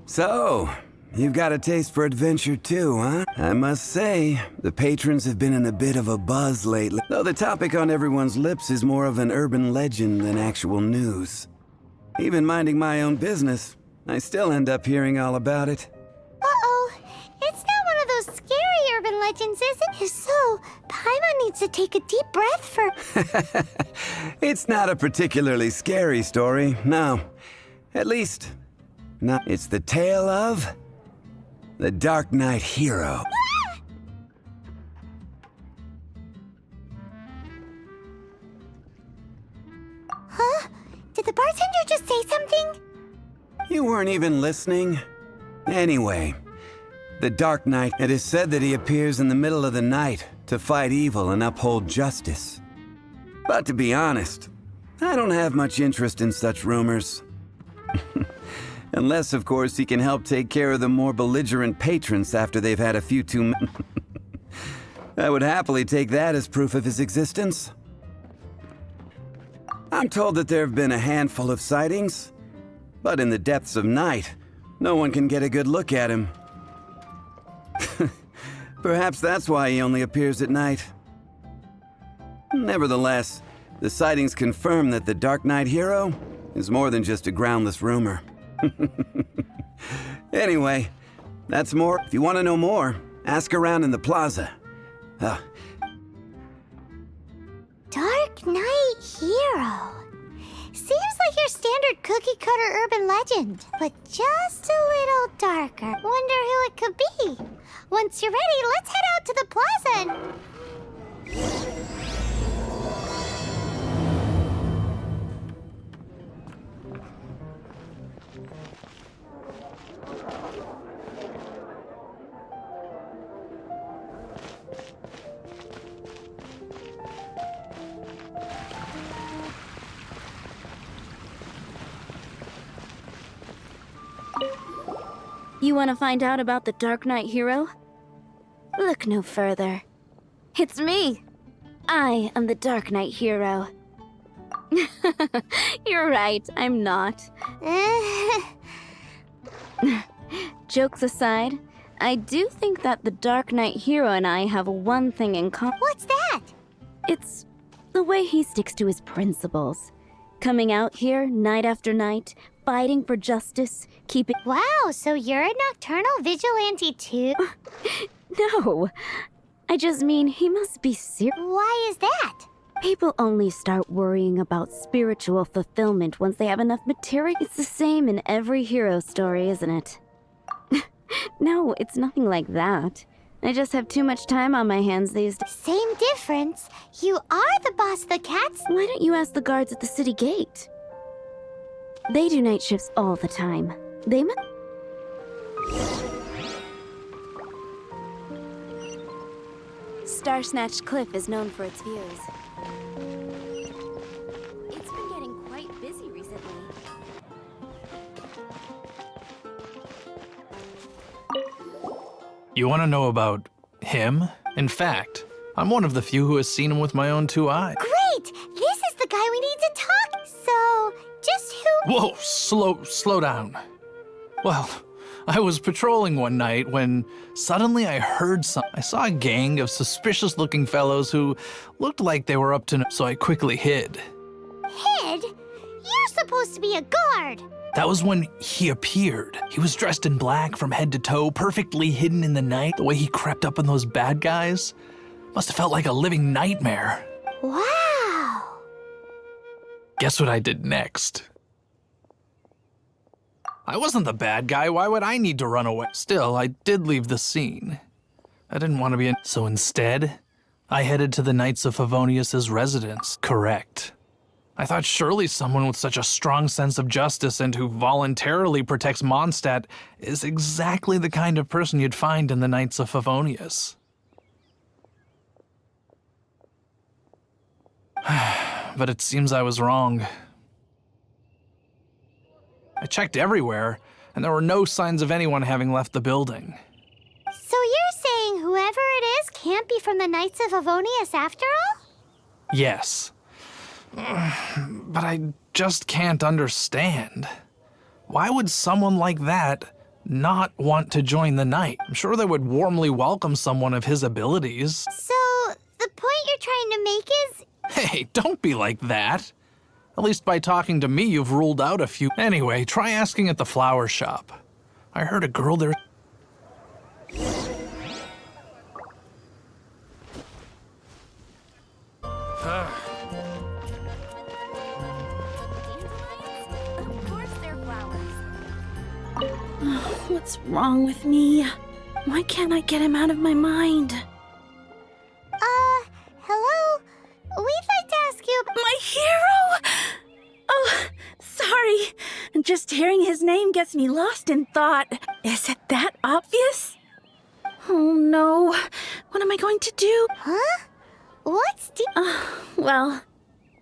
So, you've got a taste for adventure too, huh? I must say, the patrons have been in a bit of a buzz lately, though the topic on everyone's lips is more of an urban legend than actual news. Even minding my own business, I still end up hearing all about it. Uh-oh. It's not one of those scary urban legends, is it? If so, Paimon needs to take a deep breath for... It's not a particularly scary story, no. At least, no. It's the tale of the Darknight hero. Huh? Did the bartender just say something? You weren't even listening? Anyway, the Darknight, it is said that he appears in the middle of the night to fight evil and uphold justice. But to be honest, I don't have much interest in such rumors. Unless, of course, he can help take care of the more belligerent patrons after they've had a few too I would happily take that as proof of his existence. I'm told that there have been a handful of sightings, but in the depths of night, no one can get a good look at him. Perhaps that's why he only appears at night. Nevertheless, the sightings confirm that the Darknight hero is more than just a groundless rumor. Anyway, that's more. If you want to know more, ask around in the plaza. Darknight hero. Seems like your standard cookie-cutter urban legend, but just a little darker. Wonder who it could be. Once you're ready, let's head out to the plaza and... You want to find out about the Darknight hero? Look no further. It's me! I am the Darknight hero. You're right, I'm not. Jokes aside, I do think that the Darknight hero and I have one thing in common. What's that? It's the way he sticks to his principles. Coming out here night after night, fighting for justice, keeping... Wow, so you're a nocturnal vigilante too? No, I just mean he must be serious. Why is that? People only start worrying about spiritual fulfillment once they have enough material. It's the same in every hero story, isn't it? No, it's nothing like that. I just have too much time on my hands these days. Same difference. You are the boss of the cats. Why don't you ask the guards at the city gate? They do night shifts all the time. They must... Starsnatch Cliff is known for its views. It's been getting quite busy recently. You want to know about him? In fact, I'm one of the few who has seen him with my own two eyes. Great! This is the guy we need to talk. So, just who... Whoa, slow down. Well, I was patrolling one night when suddenly I heard I saw a gang of suspicious-looking fellows who looked like they were up to no, so I quickly hid. hid? You're supposed to be a guard. That was when he appeared. He was dressed in black from head to toe, perfectly hidden in the night. The way he crept up on those bad guys must have felt like a living nightmare. Wow. Guess what I did next? I wasn't the bad guy. Why would I need to run away? Still, I did leave the scene. I didn't want to be in. So instead, I headed to the Knights of Favonius' residence. Correct. I thought surely someone with such a strong sense of justice and who voluntarily protects Mondstadt is exactly the kind of person you'd find in the Knights of Favonius. But it seems I was wrong. I checked everywhere, and there were no signs of anyone having left the building. So you're saying whoever it is can't be from the Knights of Favonius after all? Yes. But I just can't understand. Why would someone like that not want to join the Knight? I'm sure they would warmly welcome someone of his abilities. So the point you're trying to make is... Hey, don't be like that. At least by talking to me, you've ruled out a few. Anyway, try asking at the flower shop. I heard a girl there. What's wrong with me? Why can't I get him out of my mind? Hello? We'd like to ask you... My hero? Oh, sorry. Just hearing his name gets me lost in thought. Is it that obvious? Oh no. What am I going to do? Huh? What's Well,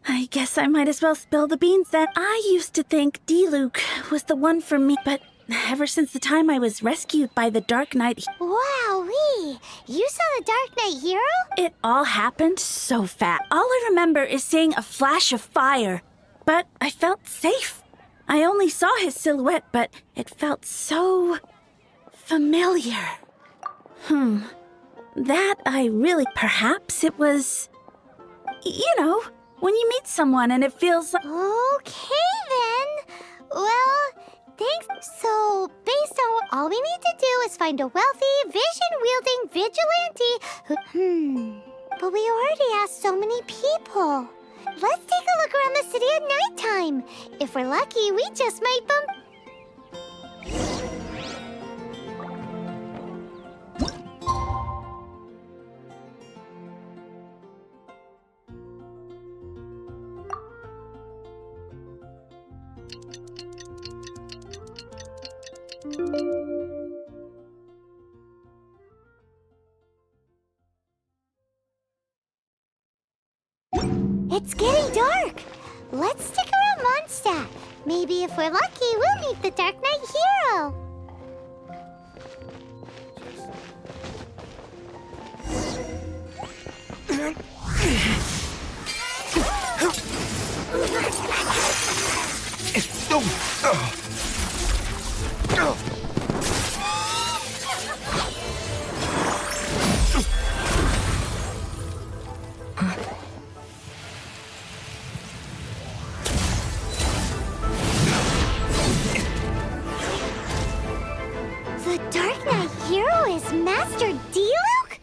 I guess I might as well spill the beans then. I used to think D-Luke was the one for me, but ever since the time I was rescued by the Darknight, Wowee! You saw the Darknight hero? it all happened so fast. All I remember is seeing a flash of fire, but I felt safe. I only saw his silhouette, but it felt so familiar. That I really... Perhaps it was... You know, when you meet someone and it feels like... Okay then. Well, thanks. So, based on what all we need to do is find a wealthy, vision-wielding vigilante who... But we already asked so many people. Let's take a look around the city at nighttime. If we're lucky, we just might bump... It's getting dark. Let's stick around Mondstadt. Maybe if we're lucky, we'll meet the Darknight hero. The Darknight hero is Master D-Luke?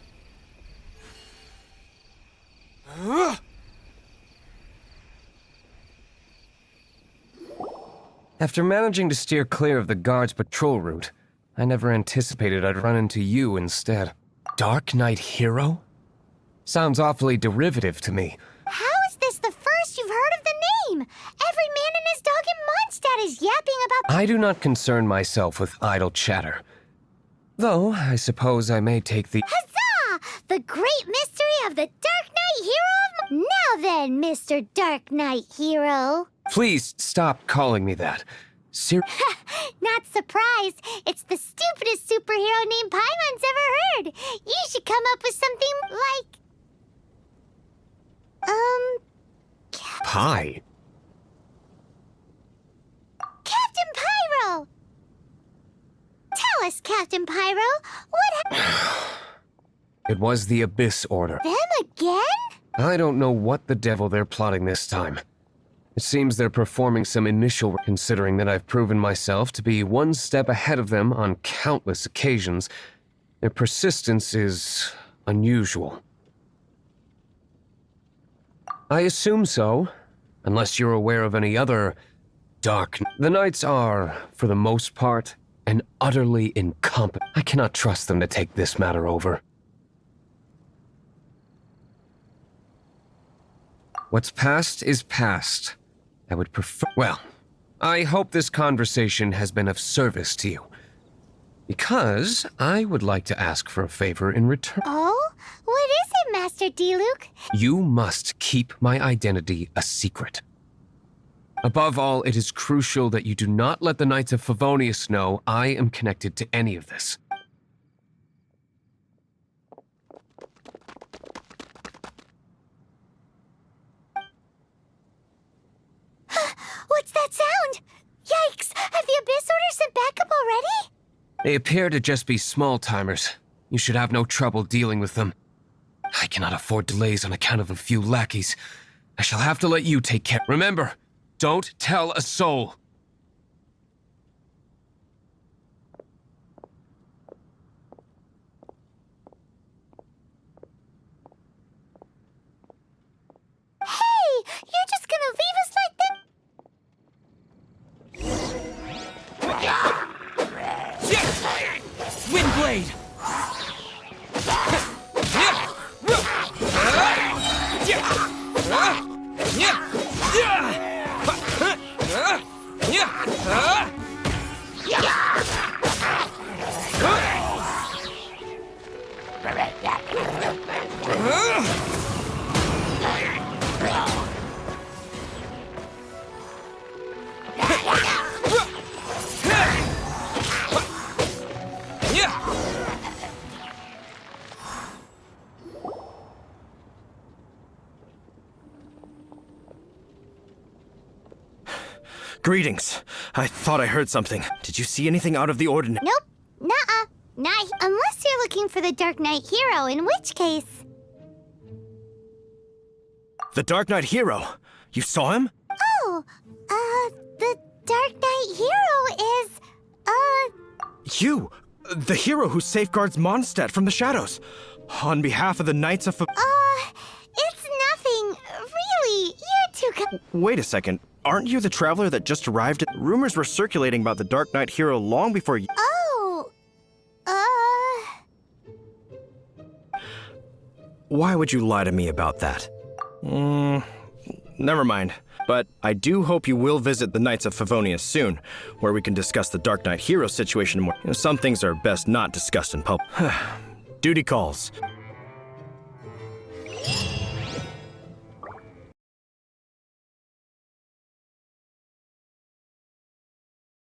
After managing to steer clear of the guard's patrol route, I never anticipated I'd run into you instead. Darknight hero? Sounds awfully derivative to me. How is this the first you've heard of the name? Every man and his dog in Mondstadt is yapping about... I do not concern myself with idle chatter. Though, I suppose I may take the... Huzzah! The great mystery of the Darknight hero of... Now then, Mr. Darknight hero. Please stop calling me that. Not surprised. It's the stupidest superhero name Paimon's ever heard. You should come up with something like... Pie? Captain Pyro! Tell us, Captain Pyro, what It was the Abyss Order. Them again? I don't know what the devil they're plotting this time. It seems they're performing some initial, considering that I've proven myself to be one step ahead of them on countless occasions. Their persistence is unusual. I assume so, unless you're aware of any other dark... The Knights are, for the most part, and utterly incompetent. I cannot trust them to take this matter over. What's past is past. I would prefer... Well, I hope this conversation has been of service to you. Because I would like to ask for a favor in return. Oh? What is it, Master D-Luke? You must keep my identity a secret. Above all, it is crucial that you do not let the Knights of Favonius know I am connected to any of this. What's that sound? Yikes! Have the Abyss Orders sent backup already? They appear to just be small-timers. You should have no trouble dealing with them. I cannot afford delays on account of a few lackeys. I shall have to let you take care. Remember, don't tell a soul. Hey! You're just gonna leave us like that? Windblade! Greetings. I thought I heard something. Did you see anything out of the ordinary? Nope. Nuh-uh. Not unless you're looking for the Darknight hero, in which case... The Darknight hero? You saw him? Oh, the Darknight hero is, You! The hero who safeguards Mondstadt from the shadows. On behalf of the Knights of... it's nothing. Really, you're too... Wait a second. Aren't you the traveler that just arrived? Rumors were circulating about the Darknight hero long before you... Oh, Why would you lie to me about that? Never mind. But I do hope you will visit the Knights of Favonius soon, where we can discuss the Darknight hero situation more. Some things are best not discussed in public. Duty calls.